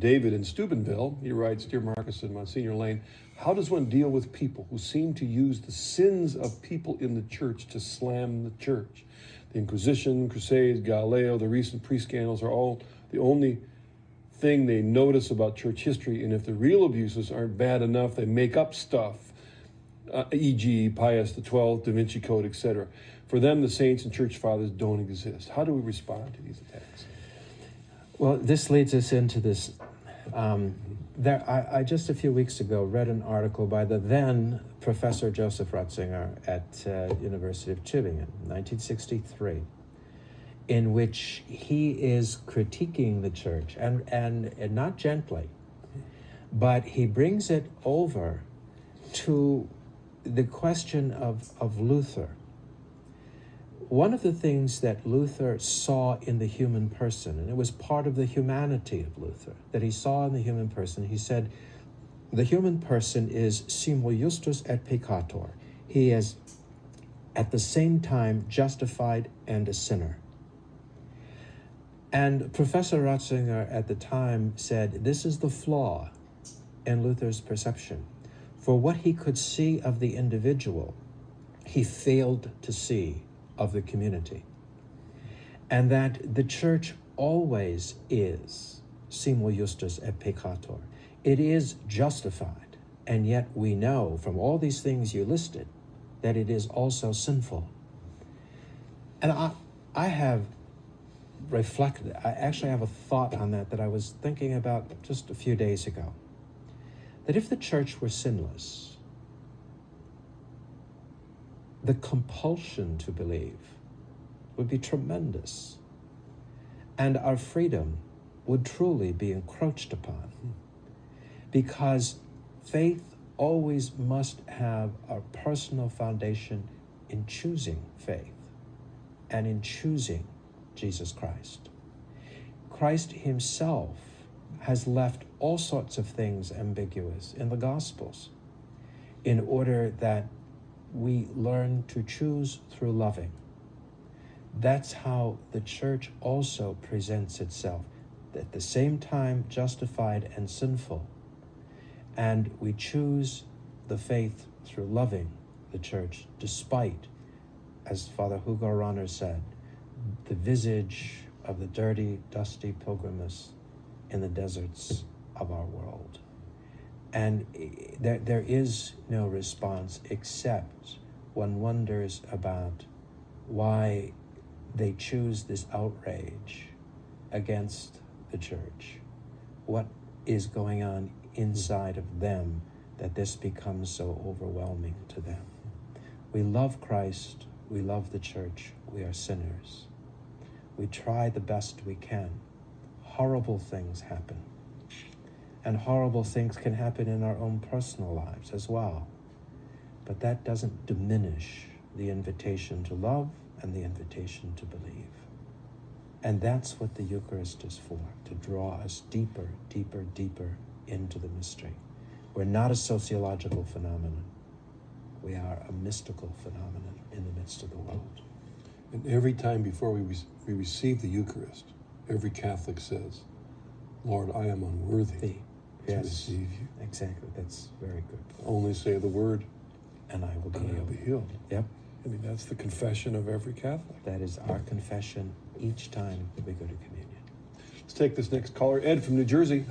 David in Steubenville. He writes, Dear Marcus and Monsignor Lane, how does one deal with people who seem to use the sins of people in the church to slam the church? The Inquisition, Crusades, Galileo, the recent pre-scandals are all the only thing they notice about church history, and if the real abuses aren't bad enough, they make up stuff, e.g. Pius XII, Da Vinci Code, etc. For them, the saints and church fathers don't exist. How do we respond to these attacks? Well, this leads us into this. I just a few weeks ago read an article by the then Professor Joseph Ratzinger at University of Tübingen, 1963, in which he is critiquing the church, and not gently, but he brings it over to the question of Luther. One of the things that Luther saw in the human person, and it was part of the humanity of Luther, that he saw in the human person, he said, the human person is simul justus et peccator. He is at the same time justified and a sinner. And Professor Ratzinger at the time said, this is the flaw in Luther's perception. For what he could see of the individual, he failed to see of the community. And that the church always is simul justus et peccator. It is justified, and yet we know from all these things you listed that it is also sinful. And I have reflected, I actually have a thought on that I was thinking about just a few days ago. That if the church were sinless, the compulsion to believe would be tremendous, and our freedom would truly be encroached upon, because faith always must have a personal foundation in choosing faith and in choosing Jesus Christ. Christ himself has left all sorts of things ambiguous in the Gospels in order that we learn to choose through loving. That's how the church also presents itself, at the same time justified and sinful. And we choose the faith through loving the church, despite, as Father Hugo Rahner said, the visage of the dirty, dusty pilgrims in the deserts of our world. And there is no response except one wonders about why they choose this outrage against the church. What is going on inside of them that this becomes so overwhelming to them? We love Christ, we love the church, we are sinners. We try the best we can. Horrible things happen. And horrible things can happen in our own personal lives as well. But that doesn't diminish the invitation to love and the invitation to believe. And that's what the Eucharist is for, to draw us deeper, deeper, deeper into the mystery. We're not a sociological phenomenon. We are a mystical phenomenon in the midst of the world. And every time before we receive the Eucharist, every Catholic says, Lord, I am unworthy to receive you. Exactly, that's very good. Only say the word, and I will be healed. Yep. I mean, that's the confession of every Catholic. That is our confession each time we go to communion. Let's take this next caller. Ed from New Jersey. Hello.